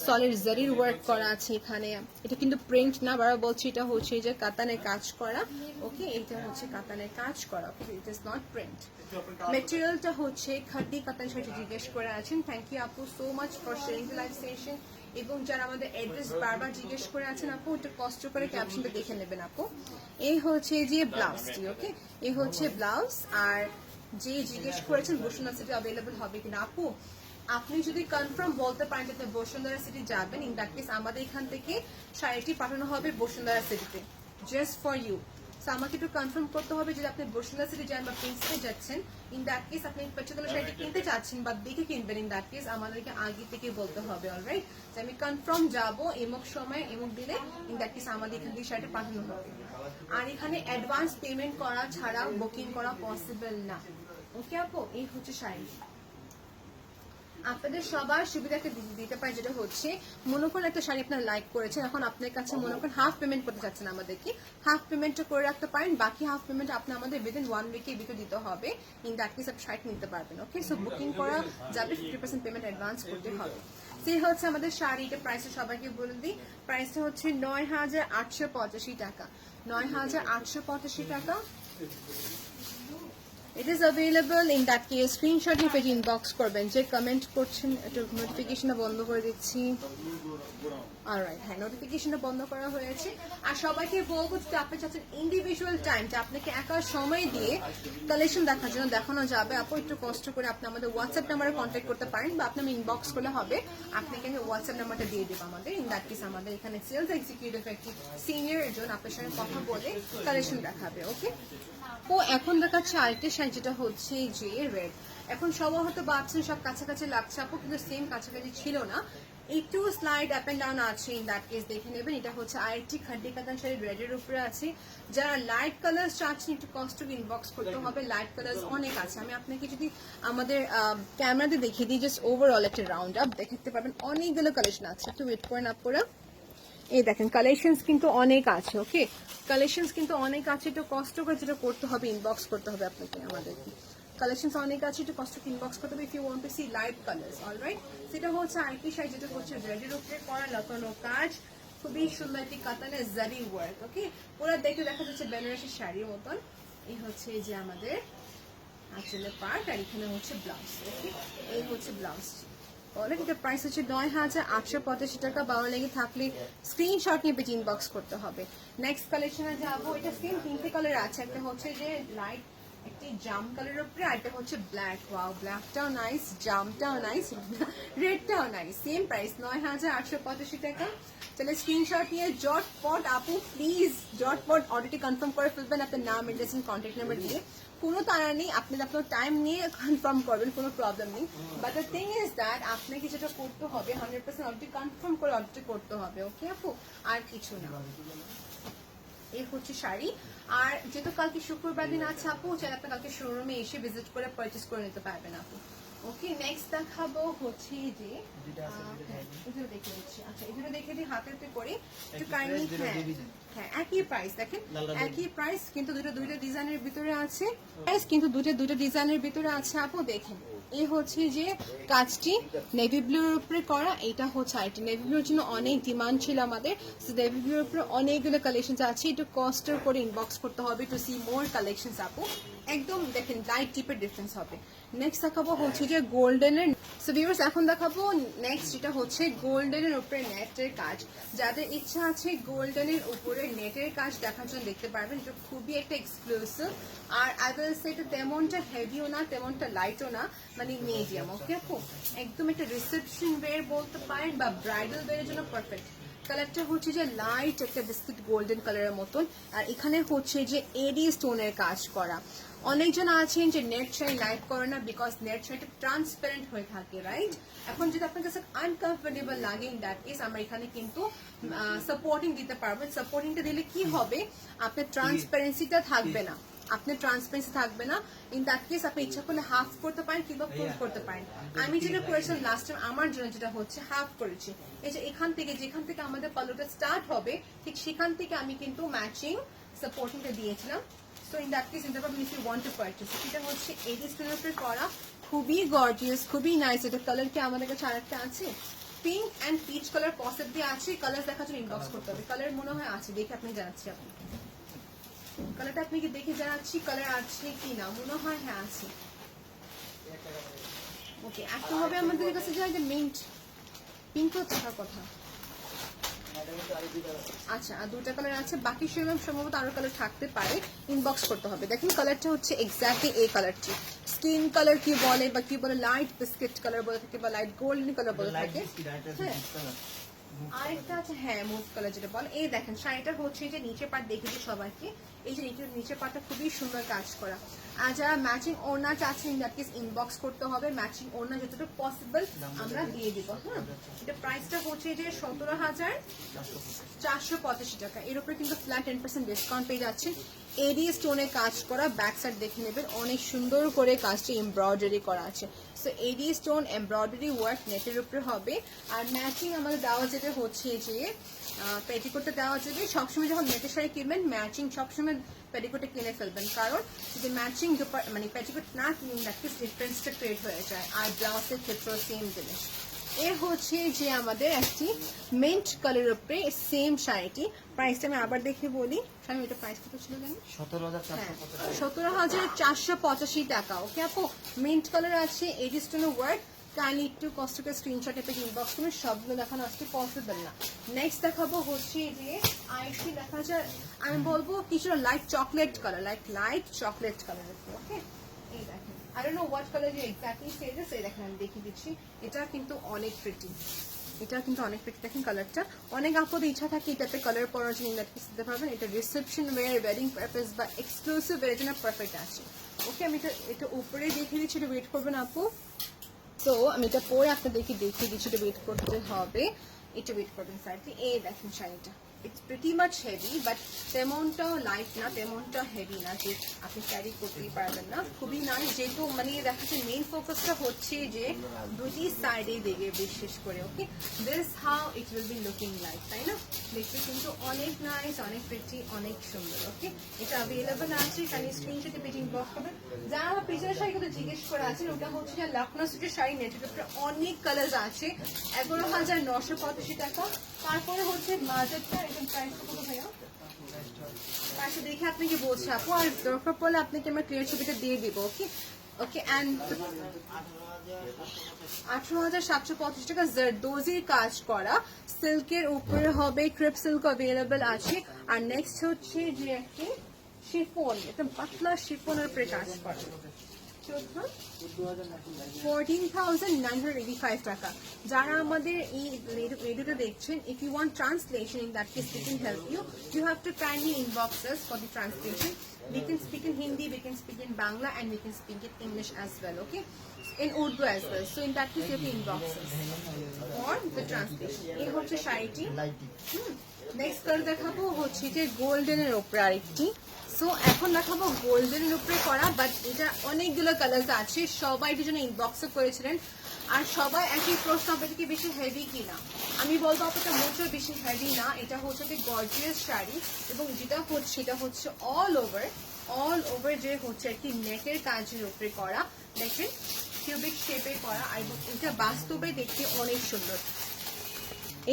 সলিড জারির ওয়ার্ক করা আছে এখানে। এটা কিন্তু প্রিন্ট না, বারবার বলছি, এটা হচ্ছে যে কাতানের কাজ করা। ওকে, এটা হচ্ছে কাতানের কাজ করা, ওকে, ইট ইজ নট প্রিন্ট। মেটেরিয়ালটা হচ্ছে খাদি কাতান সেটা জিজ্ঞেস করে আছেন। থ্যাংক ইউ আপু so much for sharing the live session. এবং যারা আমাদের অ্যাড্রেস বারবার জিজ্ঞেস করে আছেন আপু, একটু কষ্ট করে ক্যাপশনটা দেখে নেবেন আপু। এই হচ্ছে যে ব্লাউজটি, ওকে, এই হচ্ছে ব্লাউজ। আর যে জিজ্ঞেস করেছেন বসুন্ধরা সিটি অ্যাভেলেবল হবে কিনা আপু, আপনি যদি কনফার্ম বলতে পারেন যে বসুন্ধরা সিটি যাবেন, ইন দ্যাট কেস আমাদের এখান থেকে শাড়িটি পাঠানো হবে বসুন্ধরা সিটিতে, জাস্ট ফর ইউ। সো আমাকে একটু কনফার্ম করতে হবে যে আপনি বসুন্ধরা সিটি যান বা প্রিন্সিপে যাচ্ছেন, ইন দ্যাট কেস আপনি পার্টিকুলার শাড়িটি কিনতে চাচ্ছেন বা দেখে কিনবেন, ইন দ্যাট কেস আমাদেরকে আগে থেকে বলতে হবে, অলরাইট। যে আমি কনফার্ম যাবো এমক সময় এমক দিলে, ইন দ্যাট কেস আমাদের এখান থেকে শাড়িটা পাঠানো হবে। আর এখানে অ্যাডভান্স পেমেন্ট করা ছাড়া বুকিং করা পসিবল না, ওকে আপু। এই হচ্ছে শাড়ি, আপনাদের সবার সুবিধাকে দিতে পারে, যেটা হচ্ছে মনে করেন একটা শাড়ি আপনার লাইক করেছেন, এখন আপনার কাছে মনে করেন হাফ পেমেন্ট করতে চাচ্ছেন আমাদেরকে, হাফ পেমেন্টটা করে রাখতে পারেন, বাকি হাফ পেমেন্ট আপনি আমাদের উইদিন 1 উইকের ভিতরে দিতে হবে, ইন দ্যাট কেস আপনি শাড়ি নিতে পারবেন, ওকে। সো বুকিং করা যাবে, 50% পেমেন্ট অ্যাডভান্স করতে হবে। সেই হচ্ছে আমাদের শাড়িটা, প্রাইসটা সবাইকে বলে দিই, প্রাইসটা হচ্ছে ৯,৮৮৫ টাকা, ৯,৮৮৫ টাকা। It is available in that case screenshot নিয়ে পেজ ইনবক্স করবেন। যে কমেন্ট করছেন একটু নোটিফিকেশনটা বন্ধ করে দিচ্ছি। অলরাইট, হ্যাঁ, নোটিফিকেশনটা বন্ধ করা হয়েছে। আর সবাইকে বলবো যে আপনি চাচ্ছেন ইন্ডিভিজুয়াল টাইম, যে আপনাকে একা সময় দিয়ে কালেকশন দেখার জন্য দেখানো যাবে, আপু একটু কষ্ট করে আপনি আমাদের হোয়াটসঅ্যাপ নাম্বারে কন্ট্যাক্ট করতে পারেন, বা আপনি ইনবক্স করলে হবে, আপনাকে আমি হোয়াটসঅ্যাপ নাম্বারটা দিয়ে দেবো আমাদের। ইন দ্যাট কেস আমাদের এখানে সেলস এক্সিকিউটিভ একটি সিনিয়র জন আপনার সঙ্গে কথা বলে কালেকশন দেখাবে, ওকে। ও এখন দেখাচ্ছে আরেকটা শাড়ি, যেটা হচ্ছে যে রেড। এখন সবাই হয়তো ভাবছেন সব কাছাকাছি লাগছে আপু, কিন্তু সেম কাছাকাছি ছিল না, একটু স্লাইড আপ এন্ড ডাউন আছে, ইন দ্যাট কেস দেখে নেবেন। এটা হচ্ছে আরেকটি খাড্ডি কাতান শাড়ি রেডের উপরে আছে। যারা লাইট কালার চাচ্ছেন একটু কষ্ট ইনবক্স করতে হবে, লাইট কালার অনেক আছে। আমি আপনাকে যদি আমাদের ক্যামেরাতে দেখিয়ে দিই, জাস্ট ওভারঅল একটা রাউন্ড আপ দেখতে পারবেন, অনেকগুলো কালেকশন আছে। একটু ওয়েট করেন আপনারা, এই দেখেন কালেকশনস কিন্তু অনেক আছে, ওকে, কালেকশনস কিন্তু অনেক আছে। একটু কষ্ট করে যেটা করতে হবে, ইনবক্স করতে হবে আপনাকে আমাদেরকে। কালেকশনস অনেক আছে, একটু কষ্ট ইনবক্স করতে হবে if you want to see light colours, alright. সেটা হচ্ছে আরেকটি শাড়ি, যেটা হচ্ছে রেডের উপরে করা লাগানো কাজ, খুবই সুন্দর একটি কাতানের জারি ওয়ার্ক, ওকে। ওরা দেখতে দেখা যাচ্ছে বেনারসি শাড়ির মতন। এই হচ্ছে যে আমাদের আসলে পার্ট, আর এখানে হচ্ছে ব্লাউজ, ওকে। এই হচ্ছে ব্লাউজ। অলরেডি এটা প্রাইস হচ্ছে ৯,৮৮৫ টাকা। ভালো লেগে থাকলে স্ক্রিনশট নিয়ে পেজ ইনবক্স করতে হবে। নেক্সট কালেকশনে যাবো, এটা সেম 3টে কালার আছে, একটা হচ্ছে যে লাইট একটি জাম কালারের উপরে, আর একটা হচ্ছে ব্ল্যাক। ওয়াও, ব্ল্যাকটাও নাইস, জামটাও নাইস, রেডটাও নাইস। সেম প্রাইস ৯,৮৮৫ টাকা। তাহলে স্ক্রিনশট নিয়ে জটপট আপু প্লিজ জটপট অর্ডারটি কনফার্ম করে ফেলবেন, আপনার নাম, অ্যাড্রেস এন্ড কন্ট্যাক্ট নাম্বার দিয়ে। কোনো তাড়া নেই, আপনি আপনার টাইম নিয়ে কনফার্ম করবেন, কোনো প্রবলেম নেই। But the thing is that আপনাকে যেটা করতে হবে 100% অর্ডারটি কনফার্ম করে অর্ডারটি করতে হবে, ওকে আপু, আর কিছু না। এই হচ্ছে শাড়ি। আর যেহেতু কালকে শুক্রবার দিন আছে আপু, চাইলে আপনি কালকে শোরুমে এসে ভিজিট করে পারচেস করে নিতে পারবেন আপু, ওকে। নেক্সট দেখাবো হচ্ছে যে এগুলো দেখে দিচ্ছি, আচ্ছা এগুলো দেখে দিই হাতে করে একটু কাইন্ডলি। হ্যাঁ, একই প্রাইস দেখেন, একই প্রাইস, কিন্তু দুটো ডিজাইনের ভিতরে আছে, প্রাইস কিন্তু দুটো ডিজাইনের ভিতরে আছে আপু, দেখেন। এই হচ্ছে যে কাজটি নেভি ব্লুর উপরে করা, এটা হচ্ছে আইটি নেভি ব্লুর জন্য অনেক ডিমান্ড ছিল আমাদের, নেভি ব্লুর উপরে অনেকগুলো কালেকশন আছে। একটু কস্টের করে ইনবক্স করতে হবে টু সি মোর কালেকশন আপু, একদম দেখেন লাইট টিপের ডিফারেন্স হবে। নেক্সট দেখাবো হচ্ছে যে গোল্ডেনের। সো ভিউয়ার্স এখন দেখাবো নেক্সট, যেটা হচ্ছে গোল্ডেনের উপরে নেটের কাজ। যাদের ইচ্ছা আছে গোল্ডেনের উপরে নেটের কাজ দেখার জন্য দেখতে পারবেন, এটা খুবই একটা এক্সক্লুসিভ। আর আই উইল সে এটা তেমনটা হেভিও না তেমনটা লাইটও না, মানে মিডিয়াম, ওকে আপু। একদম একটা রিসেপশন ওয়্যার বলতে পারেন বা ব্রাইডাল ওয়্যারের জন্য পারফেক্ট। কালারটা হচ্ছে যে লাইট একটা বিস্কিট গোল্ডেন কালারের মতন, আর এখানে হচ্ছে যে এডি স্টোনের কাজ করা। অনেকজন আছেন যে নেট শাড়ি লাইক করে না, বিকজ নেট শাড়িটা ট্রান্সপারেন্ট হয়ে থাকে, রাইট। এখন যদি আপনার কাছে আনকমফোর্টেবল লাগে, ইন দ্যাট কেস আমরা এখানে কিন্তু সাপোর্টিং দিতে পারবো। সাপোর্টিংটা দিলে কি হবে, আপনার ট্রান্সপারেন্সিটা থাকবে না, আপনার ট্রান্সপারেন্সি থাকবে না। ইন দ্যাট কেস আপনি ইচ্ছা করলে হাফ করতে পারেন কিংবা ফুল করতে পারেন। আমি যেটা করেছিলাম লাস্ট টাইম আমার জন্য, যেটা হচ্ছে হাফ করেছি। এই যে এখান থেকে যেখান থেকে আমাদের পাল্লুটা স্টার্ট হবে, ঠিক সেখান থেকে আমি কিন্তু ম্যাচিং সাপোর্টিংটা দিয়েছিলাম। So in that case, if you want to purchase, এটা হচ্ছে এডি স্টোনের উপরে করা, খুবই গর্জিয়াস, খুবই নাইস। এটা কালার কি আমাদের কাছে আরেকটা আছে, pink and peach colour possibly আছে। কালার দেখার জন্য ইনবক্স করতে হবে। কালার মনে হয় আছে, দেখে আপনি জানাচ্ছি। আপনি কালারটা আপনি কি দেখে জানাচ্ছি কালার আছে কি না, মনে হয় হ্যাঁ আছে। ওকে, একটা হবে আমাদের কাছে যে মিন্ট পিঙ্ক হচ্ছে তার কথা। আচ্ছা, আর দুটা কালার আছে, বাকি সেরকম সম্ভবত আরো কালার থাকতে পারে, ইনবক্স করতে হবে। দেখেন কালারটা হচ্ছে এক্স্যাক্টলি এই কালারটি, স্কিন কালার কি বলে বা কি বলে, লাইট বিস্কিট কালার বলে থাকে বা লাইট গোল্ডেন কালার বলে থাকে। হ্যাঁ, আরেকটা আছে হ্যাঁ মুভ কালার যেটা বল। এই দেখেন শাড়িটা হচ্ছে যে নিচে পাট দেখেছি সবাইকে, এই যে নিচে পাটটা খুবই সুন্দর কাজ করা। আর যারা ম্যাচিং ওড়না চাচ্ছেন দ্যাট ইজ ইনবক্স করতে হবে, ম্যাচিং ওড়না যতটুকু পসিবল আমরা দিয়ে দিব। হ্যাঁ, এটা প্রাইসটা হচ্ছে যে 17,485 টাকা। এর উপরে কিন্তু ফ্ল্যাট 10% ডিসকাউন্ট পেয়ে যাচ্ছে। এডি স্টোনে কাজ করা, ব্যাক সাইড দেখে নেবেন, অনেক সুন্দর করে কাজটি এমব্রয়ডারি করা আছে। সো এডি স্টোন এমব্রয়ডারি ওয়ার্ক নেটের উপরে হবে। আর ম্যাচিং আমাদের দেওয়া যেটা হচ্ছে যে পেটিকোটটা দেওয়া যাবে। সবসময় যখন নেটের শাড়ি কিনবেন ম্যাচিং সবসময় পেটিকোটে কিনে ফেলবেন, কারণ যদি ম্যাচিং মানে পেটিকোট না কিনুন দ্যাট ডিফারেন্সটা ক্রিয়েট হয়ে যায়। আর ব্লাউজের ক্ষেত্রেও সেম জিনিস। এ হচ্ছে যে আমাদের একটি মিন্ট কালার উপরে সেম শাড়িটি। প্রাইসটা আমি আবার দেখে বলি, আমি এটা প্রাইস কত ছিল জানি, 17,485 টাকা। ওকে আপু, মিন্ট কালার আছে, এডি স্টোনের ওয়ার্ক। কাইন্ডলি একটু কষ্ট করে স্ক্রিনশট এতে ইনবক্স করুন, সবগুলো দেখানো আজকে পসিবল না। নেক্সট দেখাবো হচ্ছে যে আইসি দেখা যায়, আমি বলবো কিছুটা light chocolate colour, light chocolate colour. Okay, এই দেখেন, I don't know what color you exactly say this. এই দেখেন আমি দেখিয়ে দিচ্ছি, এটা কিন্তু অনেক প্রিটি, এটা কিন্তু অনেক প্রিটি। দেখেন কালারটা, অনেক আপনাদের ইচ্ছা থাকে এটাতে কালার পরার জন্য দিতে পারবেন। এটা রিসেপশন ওয়্যার, ওয়েডিং পারপাস বা এক্সক্লুসিভ ওয়্যারের জন্য পারফেক্ট আছে। ওকে, আমি এটা উপরে দেখিয়ে দিচ্ছি, এটা ওয়েট করবেন আপু। তো আমি এটা পরে আপনাদেরকে দেখিয়ে দিচ্ছি, এটা ওয়েট করতে হবে, এটা ওয়েট করবেন সাইডে। এই দেখেন শাড়িটা, it's pretty much heavy, but তেমনটাও লাইট না, তেমনটা হেভি না যে আপনি ক্যারি করতেই পারবেন না। খুবই নাইস, যেহেতু মানে দেখা যাচ্ছে মেইন ফোকাসটা হচ্ছে যে দুটি সাইডেই দেখবে বিশেষ করে। Okay, this how it will be looking like, তাই না? দেখতে কিন্তু অনেক নাইস, অনেক প্রিটি, অনেক সুন্দর। ওকে, এটা অ্যাভেলেবল আছে, কারণ স্ক্রিনশটে পেটিং ব্লক করবেন। যারা আমার পিছনের শাড়িগুলো জিজ্ঞেস করে আছেন, ওটা হচ্ছে যে লখনৌ সিটির শাড়ি, নেটের উপরে অনেক কালার আছে, 11,985 টাকা। তারপরে হচ্ছে মাঝেরটা, একদম প্রাইস কত ভাইয়া? প্রাইসটা দেখে আপনি কি বলছে আপু, আর দরকার পড়লে আপনাকে আমরা ক্লিয়ার ছবিটা দিয়ে দিব। ওকে ওকে, অ্যান্ড 18,785 টাকা জারদোজির কাজ করা, সিল্কের উপরে হবে, ক্রেপ সিল্ক অ্যাভেলেবল আছে। আর নেক্সট হচ্ছে যে একটি শিফন, এটা পাতলা শিফনের উপরে কাজ করা, 14,985 টাকা। যারা আমাদের এই ভিডিওটা দেখছেন, if you want translation in that case we can help you. You have to kindly inbox us for the translation. We can speak in Hindi, we can speak in Bangla, and we can speak in English as well. Okay, in Urdu as well. So in that case you have to inbox us for the translation. এই হচ্ছে শাড়িটি। Next colour দেখাবো হচ্ছে যে গোল্ডেনের উপরে আরেকটি। So এখন দেখাবো গোল্ডেনের উপরে করা, বাট এটা অনেকগুলো কালার আছে, সবাই এটার জন্য ইনবক্সও করেছিলেন। আর সবাই একই প্রশ্ন, আপনাদের কি বেশি হেভি কিনা? আমি বলবো আপনাদের মোটেও বেশি হেভি না, এটা হচ্ছে যে গর্জিয়াস শাড়ি, এবং যেটা হচ্ছে সেটা হচ্ছে অল ওভার যে হচ্ছে একটি নেটের কাজের উপরে করা। দেখেন কিউবিক শেপে করা, আর এটা বাস্তবে দেখতে অনেক সুন্দর।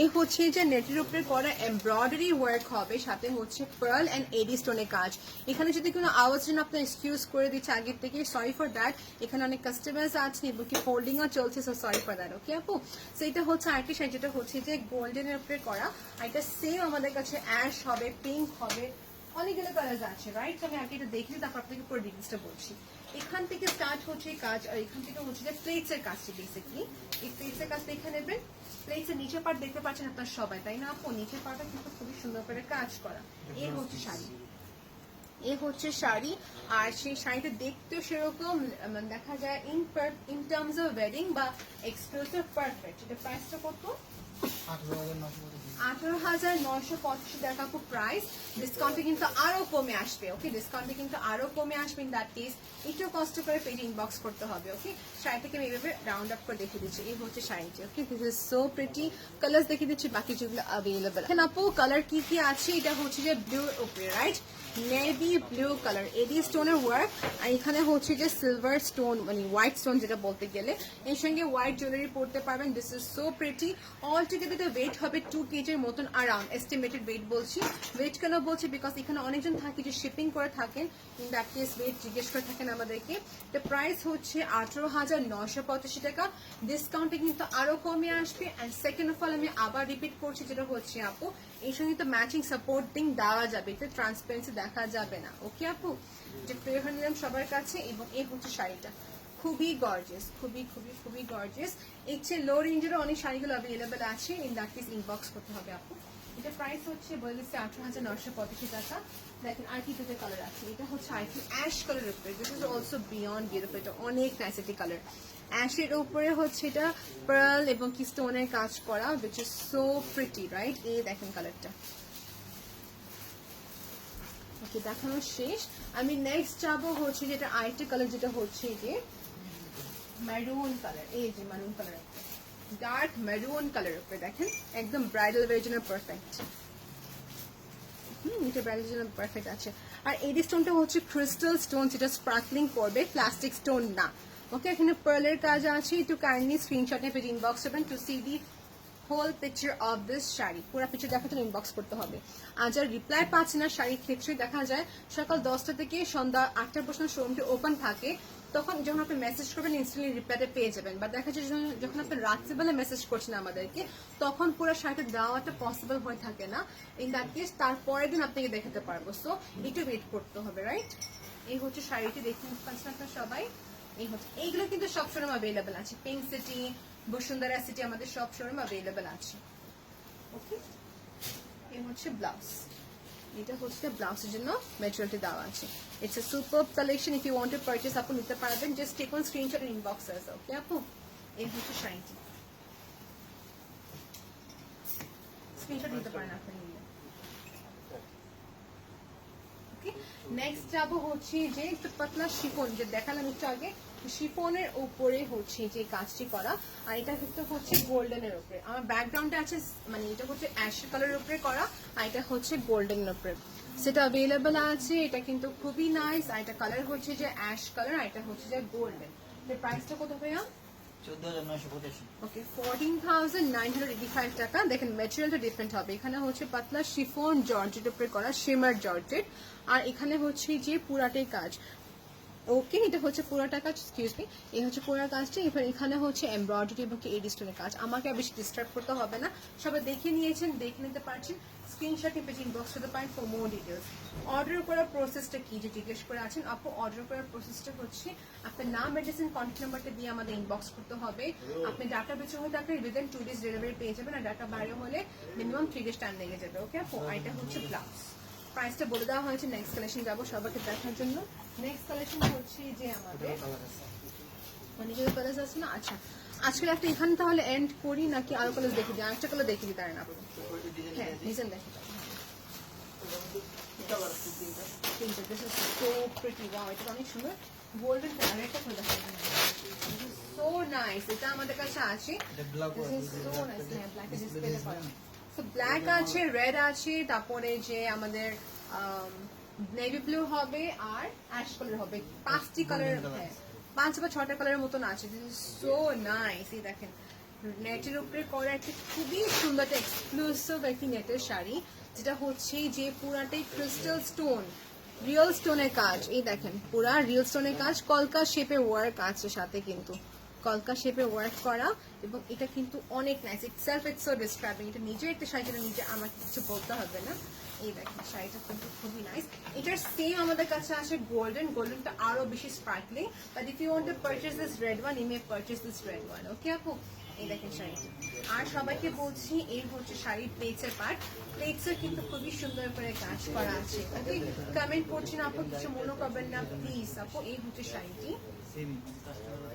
এই হচ্ছে যে নেটের উপরে করা এমব্রয়ডারি ওয়ার্ক হবে, সাথে হচ্ছে পার্ল এন্ড এডি স্টোনের কাজ। এখানে যদি কোনো আওয়াজ জন্য আপনার এক্সকিউজ করে দিচ্ছে আগের থেকে, সরি ফর দ্যাট। এখানে অনেক কাস্টমার্স আছে এবং কি ফোল্ডিংও চলছে, সো সরি ফর দ্যাট। ওকে আপু, সো এটা হচ্ছে আরেকটি শাড়ি, যেটা হচ্ছে যে গোল্ডেনের উপরে করা। আর এটা সেম আমাদের কাছে অ্যাশ হবে, পিঙ্ক হবে, অনেকগুলো কালার আছে, রাইট? আমি আগে এটা দেখি, তারপর আপনাকে পুরো ডিটেলসটা বলছি। এখান থেকে স্টার্ট হচ্ছে কাজ, আর এখান থেকে হচ্ছে যে প্লেটস এর কাজটি। বেসিক্যালি এই প্লেটস এর কাজ দেখে নেবেন। প্লেটস এর নিচের পার্ট দেখতে পাচ্ছেন আপনার সবাই, তাই না আপু? নিচের পার্টটা কিন্তু খুবই সুন্দর করে কাজ করা। এই হচ্ছে শাড়ি, এ হচ্ছে শাড়ি। আর সেই শাড়িটা দেখতেও সেরকম দেখা যায় ইন টার্মস অফ ওয়েডিং বা এক্সক্লুসিভ পারফেক্ট। এটা প্রাইসটা কত? 18,985 টাকা খুব প্রাইস। ডিসকাউন্টে কিন্তু আরো কমে আসবে। ওকে, ডিসকাউন্টে কিন্তু আরো কমে আসবে। ইন দ্যাট কেস একটু কষ্ট করে পেজে ইনবক্স করতে হবে। ওকে, শাড়িটাকে আমি এইভাবে রাউন্ড আপ করে দেখিয়ে দিচ্ছি। এই হচ্ছে শাড়িটি। Okay, this is so pretty. Colours দেখিয়ে দিচ্ছি বাকি যেগুলো অ্যাভেলেবল। এখন আপু কালার কি কি আছে, এটা হচ্ছে যে ব্লুর উপরে, right? Navy blue colour, AD স্টোনের ওয়ার্ক, আর এখানে হচ্ছে যে সিলভার স্টোন মানে হোয়াইট স্টোন যেটা বলতে গেলে, এর সঙ্গে হোয়াইট জুয়েলারি পরতে পারবেন। This is so pretty. All together weight হবে 2 কেজির মতন আরাউন্ড, এস্টিমেটেড ওয়েট বলছি। ওয়েট কেন বলছি, বিকজ এখানে অনেকজন থাকে যে শিপিং করে থাকেন, কিন্তু অ্যাটলিস্ট ওয়েট জিজ্ঞেস করে থাকেন আমাদেরকে। তো প্রাইস হচ্ছে 18,985 টাকা। ডিসকাউন্টে কিন্তু আরো কমে আসবে। অ্যান্ড সেকেন্ড অফ অল আমি আবার রিপিট করছি, যেটা হচ্ছে আপু এই সঙ্গে তো ম্যাচিং সাপোর্টিং দেওয়া যাবে, এতে ট্রান্সপারেন্সি দেখা যাবে না। ওকে আপু, যে ফ্লেভার নিলাম সবার কাছে। এবং এই হচ্ছে শাড়িটা, খুবই গর্জিয়াস, খুবই খুবই খুবই গর্জিয়াস। এর চেয়ে লো রেঞ্জেরও অনেক শাড়িগুলো অ্যাভেলেবেল আছে, ইন দ্যাট কেস ইনবক্স করতে হবে আপু। এটা প্রাইস হচ্ছে বলে দিচ্ছে 18,985 টাকা। দেখেন আর কি দুটো কালার আছে, এটা হচ্ছে আইটি অ্যাশ কালারের উপরে। This is also beyond beautiful, এটা অনেক নাইস একটি কালার। অ্যাশের উপরে হচ্ছে এটা পার্ল এবং কি স্টোনের কাজ করা, which is so pretty, right? এই দেখেন কালারটা। ওকে, দেখানো শেষ। আমি নেক্সট যাবো হচ্ছে যেটা আরেকটা কালার, যেটা হচ্ছে যে মেরুন কালার। এই যে maroon colour, dark maroon colour উপরে দেখেন, একদম ব্রাইডাল ওয়্যারের জন্য পারফেক্ট। এটা ব্রাইডাল জন্য পারফেক্ট আছে। আর এডি স্টোনটা হচ্ছে ক্রিস্টাল স্টোন, যেটা স্পার্কলিং করবে, প্লাস্টিক স্টোন না। ওকে, এখানে পার্লের কাজ আছে। একটু কাইন্ডলি স্ক্রিনশট নিয়ে ইনবক্স করবেন to see the whole picture of this sari. পুরো পিকচার দেখার জন্য ইনবক্স করতে হবে। আর যারা রিপ্লাই পাচ্ছে না শাড়ির ক্ষেত্রে, দেখা যায় সকাল 10টা থেকে সন্ধ্যা 8টা পর্যন্ত শোরুমটি ওপেন থাকে, তখন যখন আপনি মেসেজ করবেন ইনস্ট্যান্টলি রিপ্লাইটা পেয়ে যাবেন। বা দেখা যায় যখন আপনি রাত্রিবেলা মেসেজ করছেন আমাদেরকে, তখন পুরো শাড়িটা দেওয়াটা পসিবল হয়ে থাকে না। ইন দ্যাট কেস তারপরের দিন আপনাকে দেখাতে পারবো, সো একটু ওয়েট করতে হবে, রাইট? এই হচ্ছে শাড়িটি, দেখতে পাচ্ছেন আপনারা সবাই। এই হচ্ছে, এইগুলো কিন্তু সব শোরুম অ্যাভেলেবেল আছে, পিঙ্ক সিটি, বসুন্ধরা সিটি, আমাদের সব শোরুম অ্যাভেলেবেল আছে। ওকে, এই হচ্ছে ব্লাউজ। এটা হচ্ছে ব্লাউজের জন্য ম্যাটেরিয়ালটি দেওয়া আছে। It's a super collection. If you want to purchase, আপু নিতে পারবেন। Just take on screenshot in inbox us. Okay আপু, এই হচ্ছে শাড়িটি, স্ক্রিনশট নিতে পারেন আপনি নিলে। ওকে, নেক্সট যাবো হচ্ছে যে একটু পাতলা শিফন, যে দেখালাম একটু আগে, শিফনের উপরে হচ্ছে যে কাজটি করা। আর এটা কিন্তু হচ্ছে গোল্ডেনের উপরে। আমার ব্যাকগ্রাউন্ডে আছে মানে এটা হচ্ছে অ্যাশ কালারের উপরে করা, আর এটা হচ্ছে গোল্ডেনের উপরে। সেটা অ্যাভেলেবেল আছে। এটা কিন্তু খুবই নাইস। আর এটা কালার হচ্ছে যে অ্যাশ কালার, আর এটা হচ্ছে যে গোল্ডেন। এর প্রাইসটা কত ভাইয়া? 14,985। ওকে, 14,985 টাকা। দেখেন ম্যাটেরিয়ালটা ডিফারেন্ট হবে। এখানে হচ্ছে পাতলা শিফন জর্জেট উপরে করা, শিমার জর্জেট। আর এখানে হচ্ছে যে পুরাটাই কাজ। ওকে, এটা হচ্ছে পুরোটা কাজ, এক্সকিউজ মি, এই হচ্ছে পুরো কাজটা। এবার এখানে হচ্ছে এমব্রয়ডারি এবং এডি স্টোনের কাজ। আমাকে আর বেশি ডিস্টার্ব করতে হবে না, সবাই দেখে নিয়েছেন, দেখে নিতে পারছেন। স্ক্রিনশট নিয়ে ইনবক্স করতে পারেন ফর মোর ডিটেলস। অর্ডার করার প্রসেসটা কি, যে জিজ্ঞেস করে আছেন আপু, অর্ডার করার প্রসেসটা হচ্ছে আপনার নাম, মেডিসিন, কন্ট্যাক্ট নাম্বারটা দিয়ে আমাদের ইনবক্স করতে হবে। আপনি ডাটা বেচে হয়ে থাকলে উইদিন 2 days ডেলিভারি পেয়ে যাবেন। আর ডাটা বাইরে হলে মিনিমাম 3 days টাইম লেগে যাবে। ওকে আপু, আর এটা হচ্ছে ব্লাউজ। প্রাইসটা বলে দেওয়া হয়েছে। নেক্সট কালেকশন যাবো সবাইকে দেখার জন্য। নেক্সট কালেকশন হচ্ছে যে আমাদের অনেকগুলো কালার আছে না। আচ্ছা, আজকে একটা এখানে তাহলে এন্ড করি, নাকি আরো কালার দেখে দিই? আরেকটা কালার দেখে দিই, তাই না? হ্যাঁ, ডিজাইন দেখে দাও। অনেক সুন্দর গোল্ডেন কালার, একটা খুলে সো নাইস। এটা আমাদের কাছে আছে, ব্ল্যাক আছে, রেড আছে, তারপরে যে আমাদের নেভি ব্লু হবে, আর অ্যাশ কালার হবে। 5টি কালার, হ্যাঁ 5 বা 6টা কালারের মতন আছে। So nice. এই দেখেন নেটের উপরে করা একটা খুবই সুন্দর একটা এক্সক্লুসিভ একটি নেটের শাড়ি, যেটা হচ্ছে যে পুরাটাই ক্রিস্টাল স্টোন, রিয়েল স্টোনের কাজ। এই দেখেন পুরা রিয়েল স্টোনের কাজ, কলকা শেপে ওয়ার্ক আছে সাথে, কিন্তু কলকা শেপে ওয়ার্ক করা। এবং এটা কিন্তু অনেক nice. Itself it's so describing. এটা নিজে একটা শাড়ি, যেটা নিজে আমার কিছু বলতে হবে না। এই দেখেন শাড়িটা কিন্তু খুবই নাইস। এটার সেম আমাদের কাছে আছে গোল্ডেন। গোল্ডেনটা আরো বেশি sparkling, but if you want to purchase this red one, you may purchase this red one. Okay আপু, এই দেখেন শাড়িটা। আর সবাইকে বলছি, এই হচ্ছে শাড়ির প্লেটসের পার্ট। প্লেটসের কিন্তু খুবই সুন্দর করে কাজ করা আছে। ওকে, কমেন্ট করছি না আপু, কিছু মনে করবেন না প্লিজ আপু। এই হচ্ছে শাড়িটি,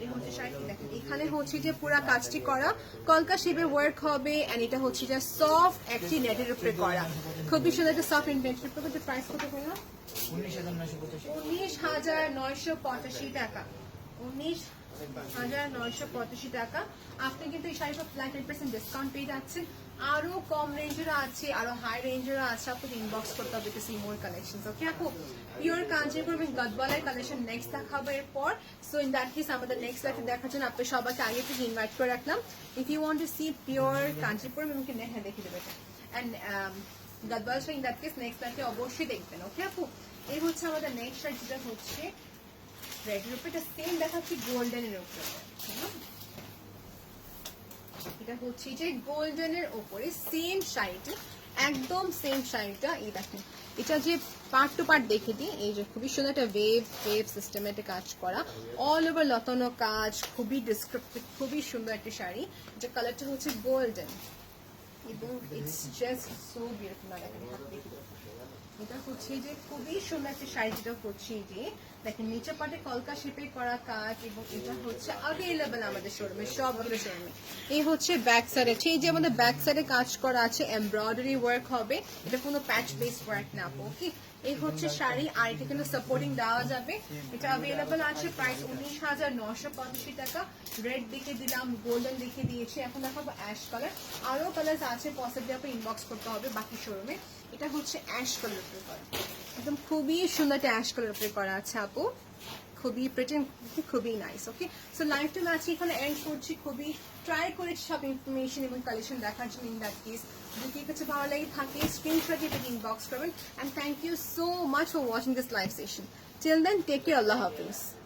এই হচ্ছে শাড়িটি। দেখেন এখানে হচ্ছে যে পুরা কাজটি করা, কলকা শেপে ওয়ার্ক হবে। এন্ড এটা হচ্ছে যে সফট একটি নেটের উপরে করা, খুবই সুন্দর একটা সফট নেটের উপরে। প্রাইস কত করে? 19,985 টাকা। 19,985 টাকা। আপনি কিন্তু এই শাড়িটা ফ্ল্যাট 10% ডিসকাউন্ট পেয়ে যাচ্ছেন। আরো কম রেঞ্জেরও আছে, আরো হাই রেঞ্জেরও আছে, আপু ইনবক্স করতে হবে টু সি মোর কালেকশনস। ওকে আপু, পিওর কাঞ্চিপুরম গদবালের কালেকশন নেক্সট দেখাবো এরপর। সো ইন দ্যাট কেস আমাদের নেক্সট লাইফে দেখার জন্য আপনি সবাইকে আগে থেকে ইনভাইট করে রাখলাম। If you want to see pure Kanchipuram আমাকে হ্যাঁ দেখে দেবে এটা and Gadwal in that case next লাইফে অবশ্যই দেখবেন। ওকে আপু, এই হচ্ছে আমাদের নেক্সট শাড়ি, যেটা হচ্ছে রেডের উপরে, এটা সেম দেখাচ্ছি গোল্ডেনের উপরে। এটা হচ্ছে যে গোল্ডেনের ওপরে সেম শাড়িটা, একদম সেম শাড়িটা। এই দেখেন, এটা যে পার্ট টু পার্ট দেখে দিই, এই যে খুবই সুন্দর একটা ওয়েভ সিস্টেমের কাজ করা, অল ওভার লতানো কাজ, খুবই ডিসক্রিপটিভ, খুবই সুন্দর একটা শাড়ি। এটা কালারটা হচ্ছে গোল্ডেন এবং ইটস জাস্ট সো বিউটিফুল। এটা হচ্ছে যে খুবই সুন্দর একটা শাড়ি, যেটা হচ্ছে যে দেখেন নিচে পাটে কলকা শেপে করা কাজ, এবং এটা হচ্ছে অ্যাভেলেবেল আমাদের শোরুমে, সবগুলো শোরুমে। এই হচ্ছে ব্যাক সাইডে, এই যে আমাদের ব্যাক সাইডে কাজ করা আছে, এমব্রয়ডারি ওয়ার্ক হবে, এটা কোনো প্যাচ বেস ওয়ার্ক না। ওকে, এই হচ্ছে শাড়ি, আর এটা কিন্তু সাপোর্টিং দেওয়া যাবে। এটা অ্যাভেলেবেল আছে, প্রাইস 19,985 টাকা। রেড দেখে দিলাম, গোল্ডেন দেখে দিয়েছি, এখন দেখাবো অ্যাশ কালার। আরো কালার আছে, পসিবলি আপনি ইনবক্স করতে হবে বাকি শোরুমে। এটা হচ্ছে অ্যাশ কালার উপরে করা, একদম খুবই সুন্দর একটা অ্যাশ কালার উপরে করা আছে আপু, খুবই প্রিটেন, খুবই নাইস। ওকে, সো লাইভ টু ম্যাচ এখানে এন্ড করছি। খুবই ট্রাই করেছি সব ইনফরমেশন এবং কালেকশন দেখার জন্য। ইন দ্যাট কেস যদি কিছু ভালো লাগে থাকে স্ক্রিনশট দিয়ে ইনবক্স করবেন। And thank you so much for watching this live session. Till then, take care, আল্লাহ হাফিজ।